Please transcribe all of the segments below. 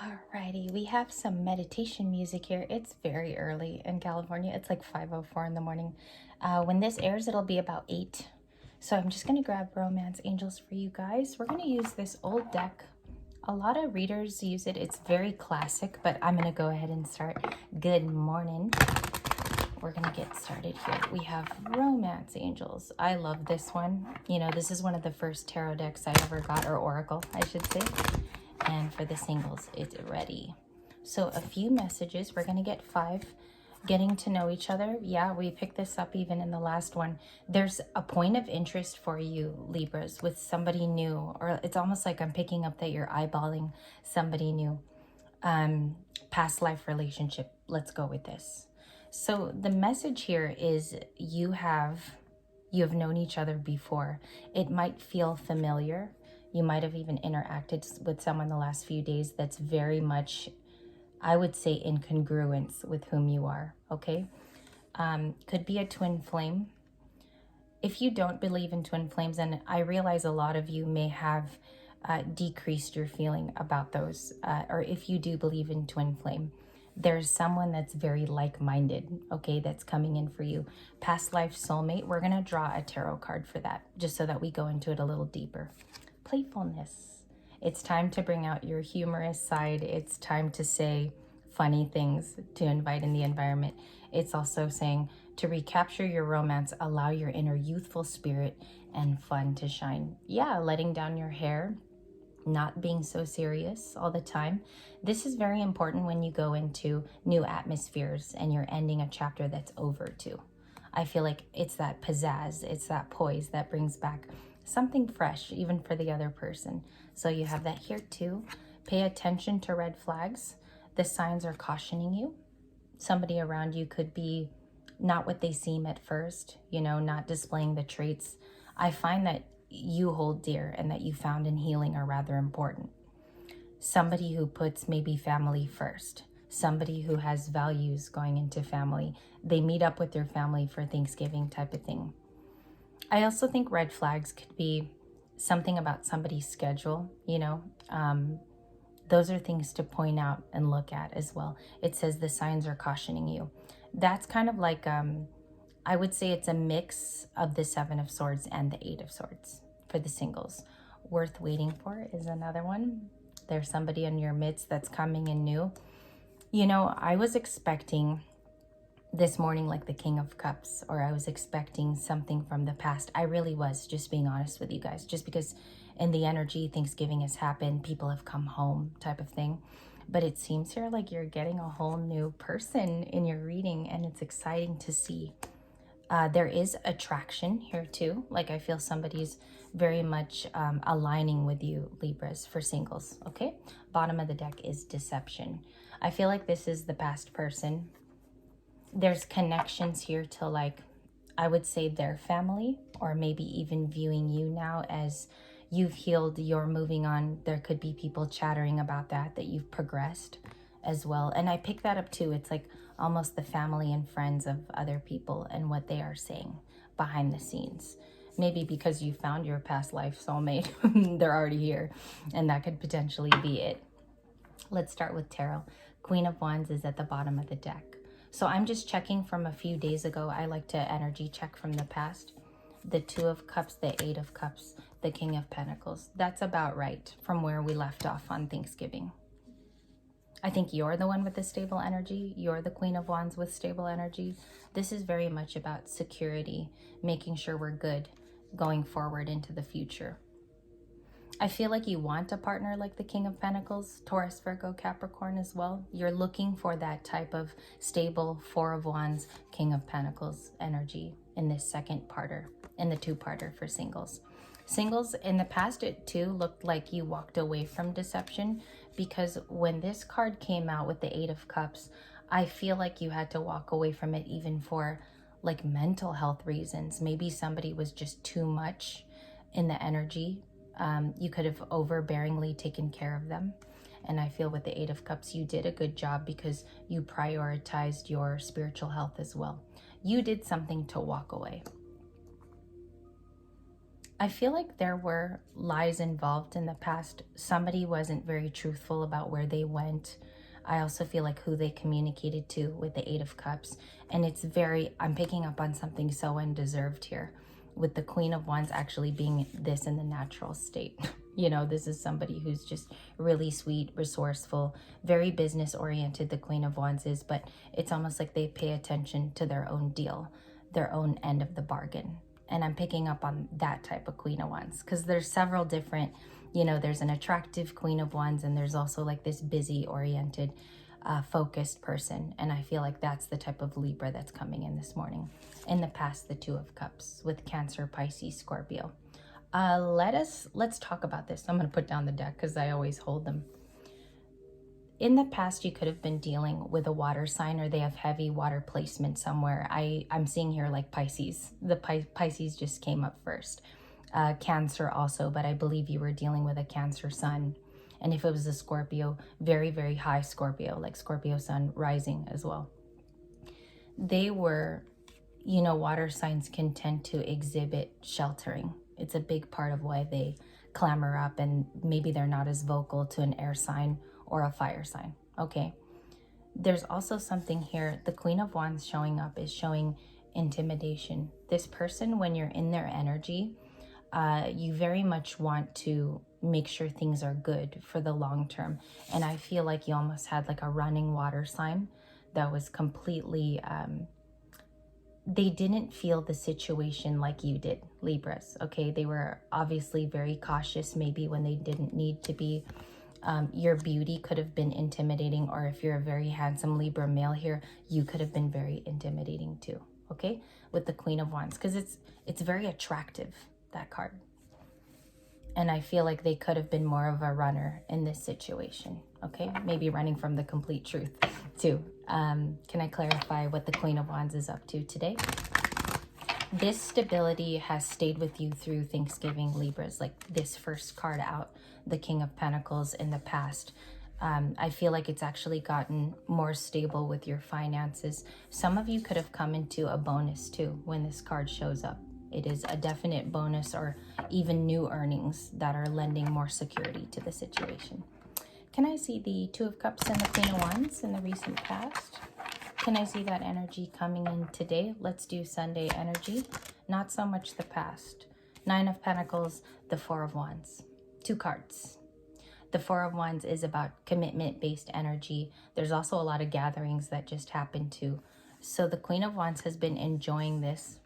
Alrighty, we have some meditation music here. It's very early in California. It's like 5:04 in the morning. When this airs, it'll be about 8. So I'm just going to grab Romance Angels for you guys. We're going to use this old deck. A lot of readers use it. It's very classic, but I'm going to go ahead and start. Good morning. We're going to get started here. We have Romance Angels. I love this one. You know, this is one of the first tarot decks I ever got, or oracle, I should say. And for the singles, it's ready. So a few messages. We're going to get 5. Getting to know each other. Yeah, we picked this up even in the last one. There's a point of interest for you, Libras, with somebody new. Or it's almost like I'm picking up that you're eyeballing somebody new. Past life relationship. Let's go with this. So the message here is you have known each other before. It might feel familiar. You might have even interacted with someone the last few days that's very much, I would say, in congruence with whom you are, okay? Could be a twin flame. If you don't believe in twin flames, and I realize a lot of you may have decreased your feeling about those, or if you do believe in twin flame, there's someone that's very like-minded, okay, that's coming in for you. Past life soulmate, we're going to draw a tarot card for that, just so that we go into it a little deeper. Playfulness. It's time to bring out your humorous side. It's time to say funny things, to invite in the environment. It's also saying to recapture your romance, allow your inner youthful spirit and fun to shine. Yeah, letting down your hair, not being so serious all the time. This is very important when you go into new atmospheres and you're ending a chapter that's over too. I feel like it's that pizzazz, it's that poise that brings back something fresh, even for the other person. So you have that here too. Pay attention to red flags. The signs are cautioning you. Somebody around you could be not what they seem at first, you know, not displaying the traits I find that you hold dear and that you found in healing are rather important. Somebody who puts maybe family first. Somebody who has values going into family. They meet up with their family for Thanksgiving type of thing. I also think red flags could be something about somebody's schedule, you know. Those are things to point out and look at as well. It says the signs are cautioning you. That's kind of like, I would say it's a mix of the 7 of Swords and the 8 of Swords for the singles. Worth waiting for is another one. There's somebody in your midst that's coming in new. You know, I was expecting this morning like the King of Cups, or I was expecting something from the past. I really was, just being honest with you guys, just because in the energy, Thanksgiving has happened, people have come home type of thing. But it seems here like you're getting a whole new person in your reading, and it's exciting to see. There is attraction here too. Like I feel somebody's very much aligning with you, Libras, for singles, okay? Bottom of the deck is deception. I feel like this is the past person. There's connections here to, like, I would say their family, or maybe even viewing you now as you've healed, you're moving on. There could be people chattering about that you've progressed as well. And I pick that up too. It's like almost the family and friends of other people and what they are saying behind the scenes. Maybe because you found your past life soulmate, they're already here, and that could potentially be it. Let's start with tarot. Queen of Wands is at the bottom of the deck. So I'm just checking from a few days ago. I like to energy check from the past. The 2 of Cups, the 8 of Cups, the King of Pentacles. That's about right from where we left off on Thanksgiving. I think you're the one with the stable energy. You're the Queen of Wands with stable energy. This is very much about security, making sure we're good going forward into the future. I feel like you want a partner like the King of Pentacles, Taurus, Virgo, Capricorn as well. You're looking for that type of stable 4 of Wands, King of Pentacles energy in this second parter, in the 2-parter for singles. Singles, in the past, it too looked like you walked away from deception, because when this card came out with the 8 of Cups, I feel like you had to walk away from it even for like mental health reasons. Maybe somebody was just too much in the energy. You could have overbearingly taken care of them. And I feel with the 8 of Cups, you did a good job because you prioritized your spiritual health as well. You did something to walk away. I feel like there were lies involved in the past. Somebody wasn't very truthful about where they went. I also feel like who they communicated to with the Eight of Cups. And it's very, I'm picking up on something so undeserved here, with the Queen of Wands actually being this in the natural state. You know, this is somebody who's just really sweet, resourceful, very business oriented, the Queen of Wands is, but it's almost like they pay attention to their own deal, their own end of the bargain. And I'm picking up on that type of Queen of Wands, because there's several different, you know, there's an attractive Queen of Wands, and there's also like this busy oriented, focused person. And I feel like that's the type of Libra that's coming in this morning. In the past, the Two of Cups with Cancer, Pisces, Scorpio. Let's talk about this. I'm going to put down the deck because I always hold them. In the past, you could have been dealing with a water sign, or they have heavy water placement somewhere. I'm seeing here like Pisces. The Pisces just came up first. Cancer also, but I believe you were dealing with a Cancer sun. And if it was a Scorpio, very, very high Scorpio, like Scorpio sun rising as well. They were, you know, water signs can tend to exhibit sheltering. It's a big part of why they clamor up, and maybe they're not as vocal to an air sign or a fire sign, okay? There's also something here. The Queen of Wands showing up is showing intimidation. This person, when you're in their energy, you very much want to make sure things are good for the long term. And I feel like you almost had like a running water sign that was completely, they didn't feel the situation like you did, Libras, okay? They were obviously very cautious, maybe when they didn't need to be. Your beauty could have been intimidating, or if you're a very handsome Libra male here, you could have been very intimidating too, okay? With the Queen of Wands, because it's very attractive, that card. And I feel like they could have been more of a runner in this situation, okay? Maybe running from the complete truth too. Can I clarify what the Queen of Wands is up to today? This stability has stayed with you through Thanksgiving, Libras, like this first card out, the King of Pentacles in the past. I feel like it's actually gotten more stable with your finances. Some of you could have come into a bonus too when this card shows up. It is a definite bonus, or even new earnings that are lending more security to the situation. Can I see the Two of Cups and the Queen of Wands in the recent past? Can I see that energy coming in today? Let's do Sunday energy. Not so much the past. Nine of Pentacles, the Four of Wands. Two cards. The Four of Wands is about commitment-based energy. There's also a lot of gatherings that just happened too. So the Queen of Wands has been enjoying this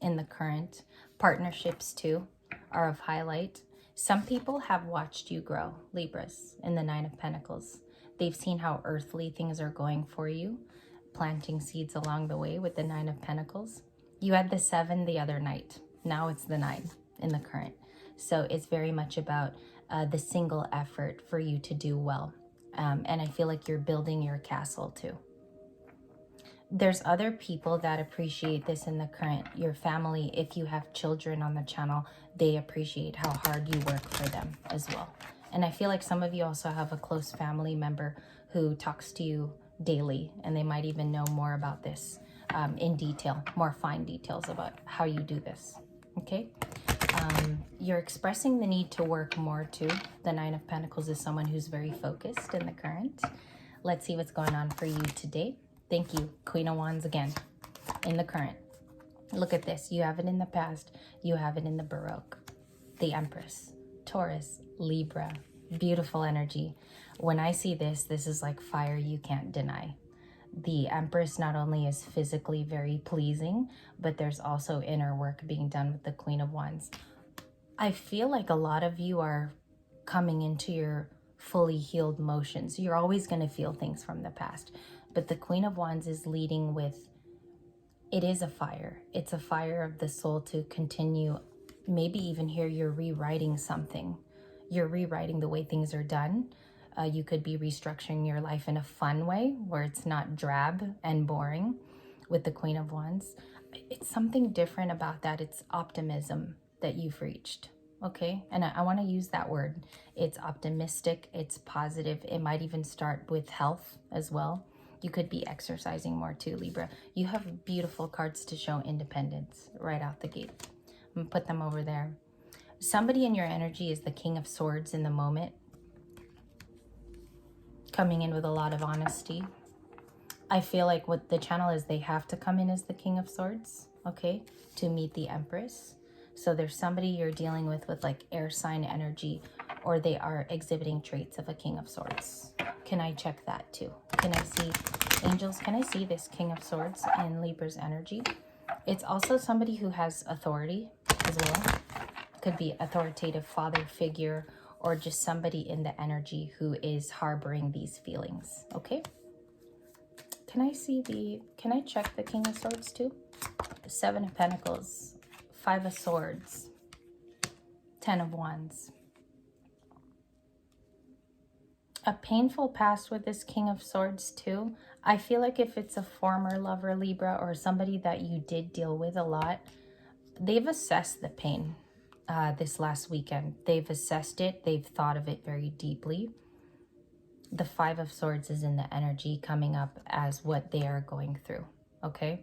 in the current. Partnerships too are of highlight. Some people have watched you grow, Libras, in the Nine of Pentacles. They've seen how earthly things are going for you, planting seeds along the way with the Nine of Pentacles. You had the 7 the other night. Now it's the 9 in the current. So it's very much about the single effort for you to do well. And I feel like you're building your castle too. There's other people that appreciate this in the current. Your family, if you have children on the channel, they appreciate how hard you work for them as well. And I feel like some of you also have a close family member who talks to you daily, and they might even know more about this in detail, more fine details about how you do this, okay? You're expressing the need to work more too. The Nine of Pentacles is someone who's very focused in the current. Let's see what's going on for you today. Thank you, Queen of Wands again, in the current. Look at this. You have it in the past. You have it in the Baroque. The Empress, Taurus, Libra. Beautiful energy. When I see this, this is like fire you can't deny. The Empress not only is physically very pleasing, but there's also inner work being done with the Queen of Wands. I feel like a lot of you are coming into your fully healed motions. You're always going to feel things from the past. But the Queen of Wands is leading with, it is a fire. It's a fire of the soul to continue. Maybe even here you're rewriting something. You're rewriting the way things are done. You could be restructuring your life in a fun way where it's not drab and boring with the Queen of Wands. It's something different about that. It's optimism that you've reached, okay? And I want to use that word. It's optimistic. It's positive. It might even start with health as well. You could be exercising more too, Libra. You have beautiful cards to show independence right out the gate. I'm gonna put them over there. Somebody in your energy is the King of Swords in the moment, coming in with a lot of honesty. I feel like what the channel is, they have to come in as the King of Swords, okay, to meet the Empress. So there's somebody you're dealing with like air sign energy, or they are exhibiting traits of a King of Swords. Can I check that too? Can I see, angels, can I see this King of Swords in Libra's energy? It's also somebody who has authority as well. Could be authoritative father figure, or just somebody in the energy who is harboring these feelings, okay? Can I see can I check the King of Swords too? Seven of Pentacles, Five of Swords, Ten of Wands. A painful past with this King of Swords too. I feel like if it's a former lover, Libra, or somebody that you did deal with a lot, they've assessed the pain this last weekend. They've assessed it. They've thought of it very deeply. The Five of Swords is in the energy coming up as what they are going through, okay?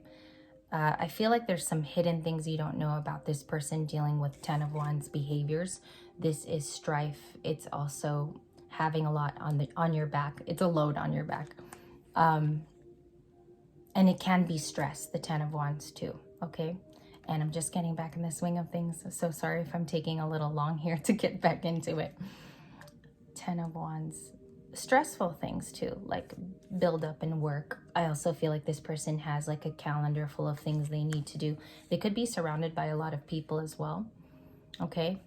I feel like there's some hidden things you don't know about this person dealing with Ten of Wands behaviors. This is strife. It's also having a lot on your back. It's a load on your back. And it can be stress, the Ten of Wands too, okay? And I'm just getting back in the swing of things. So sorry if I'm taking a little long here to get back into it. Ten of Wands. Stressful things too, like build up in work. I also feel like this person has like a calendar full of things they need to do. They could be surrounded by a lot of people as well, okay?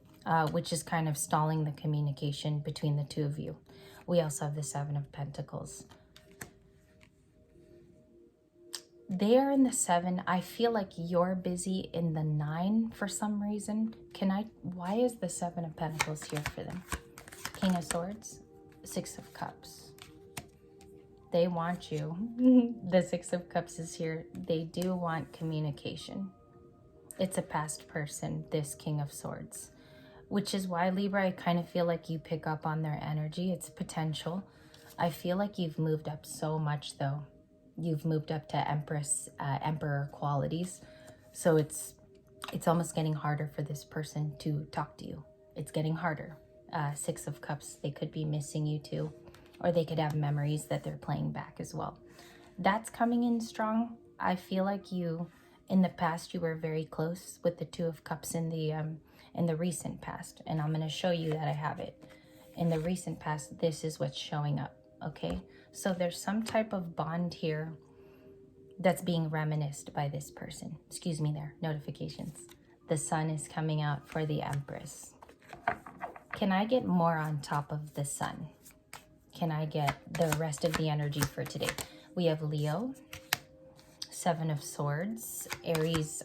Which is kind of stalling the communication between the two of you. We also have the Seven of Pentacles. They are in the Seven. I feel like you're busy in the Nine for some reason. Why is the Seven of Pentacles here for them? King of Swords, Six of Cups. They want you. The Six of Cups is here. They do want communication. It's a past person, this King of Swords. Which is why, Libra, I kind of feel like you pick up on their energy. It's potential. I feel like you've moved up so much, though. You've moved up to Empress, Emperor qualities. So it's almost getting harder for this person to talk to you. It's getting harder. Six of Cups, they could be missing you too, or they could have memories that they're playing back as well. That's coming in strong. I feel like in the past, you were very close with the Two of Cups in the recent past, and I'm going to show you that I have it. In the recent past, this is what's showing up, okay? So there's some type of bond here that's being reminisced by this person. Excuse me there, notifications. The Sun is coming out for the Empress. Can I get more on top of the Sun? Can I get the rest of the energy for today? We have Leo, Seven of Swords, Aries,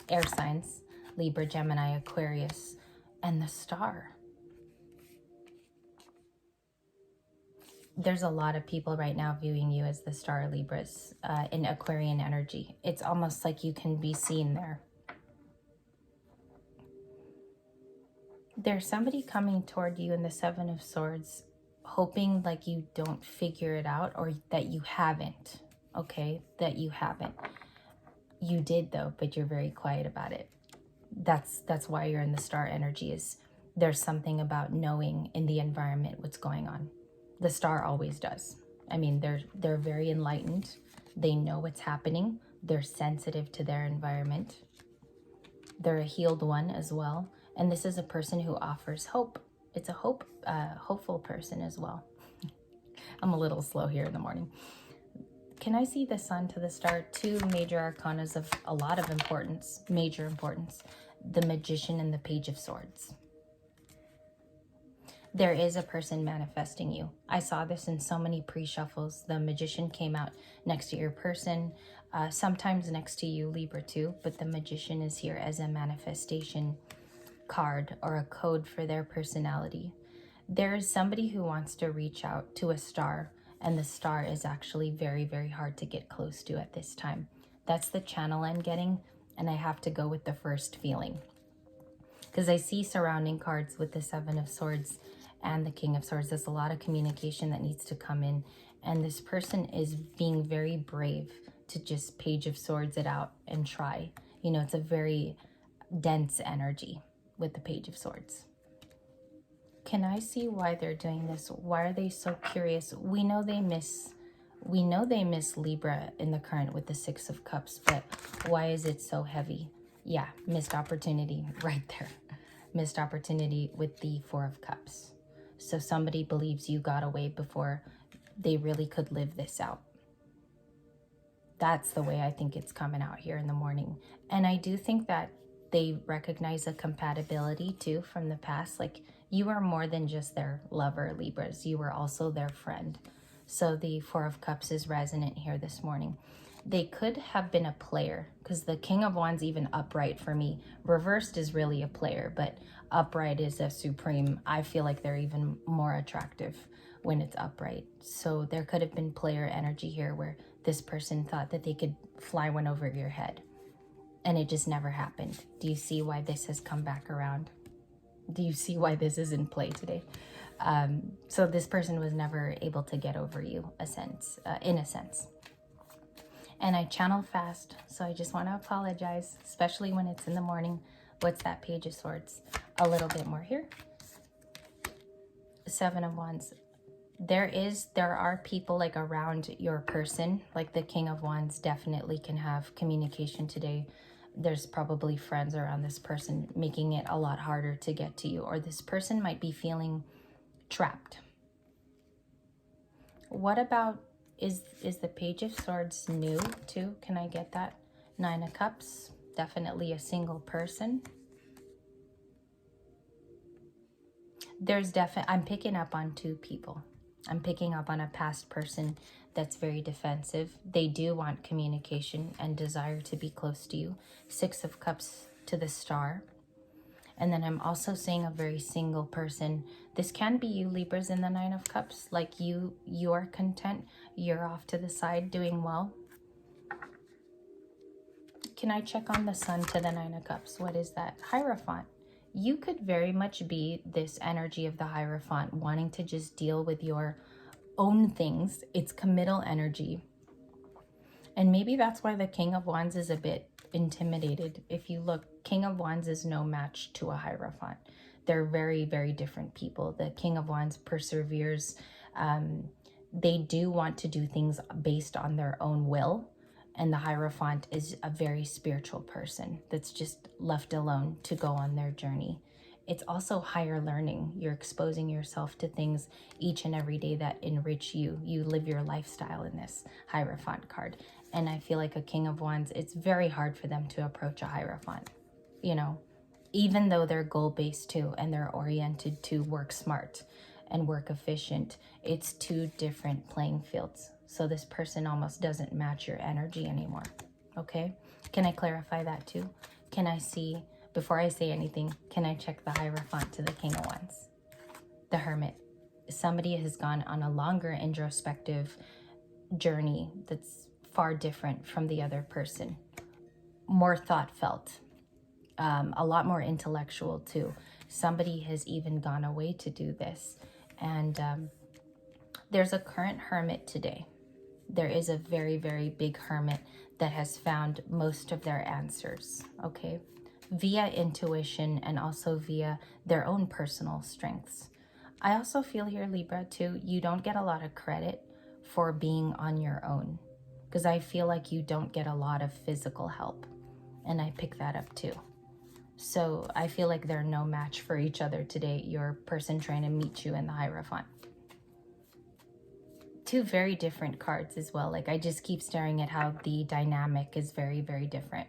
air signs, Libra, Gemini, Aquarius, and the Star. There's a lot of people right now viewing you as the Star, Libras, in Aquarian energy. It's almost like you can be seen there. There's somebody coming toward you in the Seven of Swords, hoping like you don't figure it out, or that you haven't, okay? That you haven't. You did though, but you're very quiet about it. That's why you're in the Star energy, is there's something about knowing in the environment what's going on. The Star always does. I mean, they're very enlightened. They know what's happening. They're sensitive to their environment. They're a healed one as well. And this is a person who offers hope. It's a hopeful person as well. I'm a little slow here in the morning. Can I see the Sun to the Star? Two major arcanas of a lot of importance, major importance. The Magician and the Page of Swords. There is a person manifesting you. I saw this in so many pre-shuffles. The Magician came out next to your person, sometimes next to you, Libra too, but the Magician is here as a manifestation card or a code for their personality. There is somebody who wants to reach out to a star, and the star is actually very, very hard to get close to at this time. That's the channel I'm getting, and I have to go with the first feeling. Because I see surrounding cards with the Seven of Swords and the King of Swords. There's a lot of communication that needs to come in, and this person is being very brave to just Page of Swords it out and try. You know, it's a very dense energy. with the Page of Swords. Can I see why they're doing this? Why are they so curious? We know they miss Libra in the current with the Six of Cups, but why is it so heavy? Yeah, missed opportunity right there. Missed opportunity with the Four of Cups. So somebody believes you got away before they really could live this out. That's the way I think it's coming out here in the morning. And I do think that they recognize a compatibility too from the past. Like, you are more than just their lover, Libras. You were also their friend. So the Four of Cups is resonant here this morning. They could have been a player, because the King of Wands, even upright for me, reversed is really a player, but upright is a supreme. I feel like they're even more attractive when it's upright. So there could have been player energy here where this person thought that they could fly one over your head, and it just never happened. Do you see why this has come back around? Do you see why this is in play today? So this person was never able to get over you, in a sense. And I channel fast, so I just want to apologize, especially when it's in the morning. What's that Page of Swords? A little bit more here. Seven of Wands. There are people like around your person, like the King of Wands definitely can have communication today. There's probably friends around this person making it a lot harder to get to you, or this person might be feeling trapped. What about, is the Page of Swords new too? Can I get that? Nine of Cups, definitely a single person. I'm picking up on two people. I'm picking up on a past person that's very defensive. They do want communication and desire to be close to you. Six of Cups to the Star. And then I'm also seeing a very single person. This can be you, Libras, in the Nine of Cups. Like you're content. You're off to the side doing well. Can I check on the Sun to the Nine of Cups? What is that? Hierophant. You could very much be this energy of the Hierophant, wanting to just deal with your own things. It's committal energy. And maybe that's why the King of Wands is a bit intimidated. If you look, King of Wands is no match to a Hierophant. They're very, very different people. The King of Wands perseveres. They do want to do things based on their own will. And the Hierophant is a very spiritual person that's just left alone to go on their journey. It's also higher learning. You're exposing yourself to things each and every day that enrich you. You live your lifestyle in this Hierophant card. And I feel like a King of Wands, it's very hard for them to approach a Hierophant, you know, even though they're goal-based too and they're oriented to work smart and work efficient. It's two different playing fields. So this person almost doesn't match your energy anymore, okay? Can I clarify that too? Can I see, before I say anything, can I check the Hierophant to the King of Wands? The Hermit. Somebody has gone on a longer introspective journey that's far different from the other person. More thought-felt, a lot more intellectual too. Somebody has even gone away to do this. And there's a current Hermit today. There is a very, very big Hermit that has found most of their answers, okay? Via intuition and also via their own personal strengths. I also feel here, Libra, too, you don't get a lot of credit for being on your own, because I feel like you don't get a lot of physical help, and I pick that up too. So I feel like they're no match for each other today, your person trying to meet you in the Hierophant. Two very different cards as well. Like, I just keep staring at how the dynamic is very, very different.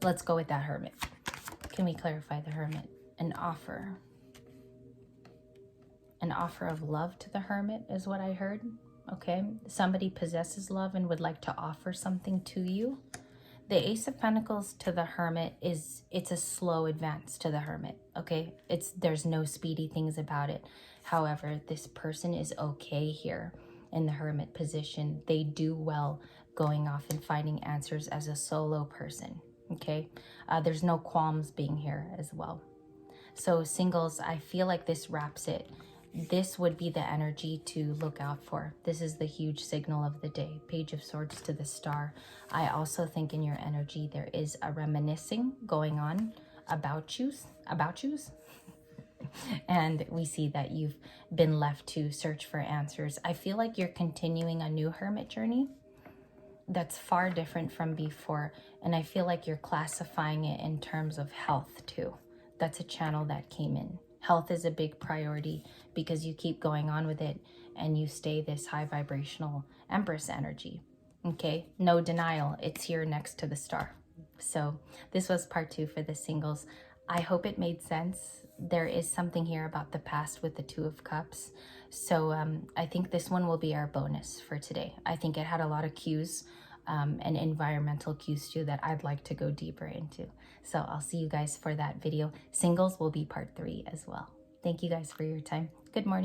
Let's go with that Hermit. Can we clarify the Hermit? An offer. An offer of love to the Hermit is what I heard. Okay, somebody possesses love and would like to offer something to you. The Ace of Pentacles to the Hermit it's a slow advance to the Hermit, okay? There's no speedy things about it. However, this person is okay here in the Hermit position. They do well going off and finding answers as a solo person, okay? There's no qualms being here as well. So singles, I feel like this wraps it. This would be the energy to look out for. This is the huge signal of the day. Page of Swords to the Star. I also think in your energy there is a reminiscing going on about yous, and we see that you've been left to search for answers. I feel like you're continuing a new hermit journey that's far different from before, and I feel like you're classifying it in terms of health too. That's a channel that came in. Health is a big priority because you keep going on with it and you stay this high vibrational Empress energy. Okay, no denial, it's here next to the star. So this was part 2 for the singles. I hope it made sense. There is something here about the past with the Two of Cups. So I think this one will be our bonus for today. I think it had a lot of cues and environmental cues too that I'd like to go deeper into. So I'll see you guys for that video. Singles will be part 3 as well. Thank you guys for your time. Good morning.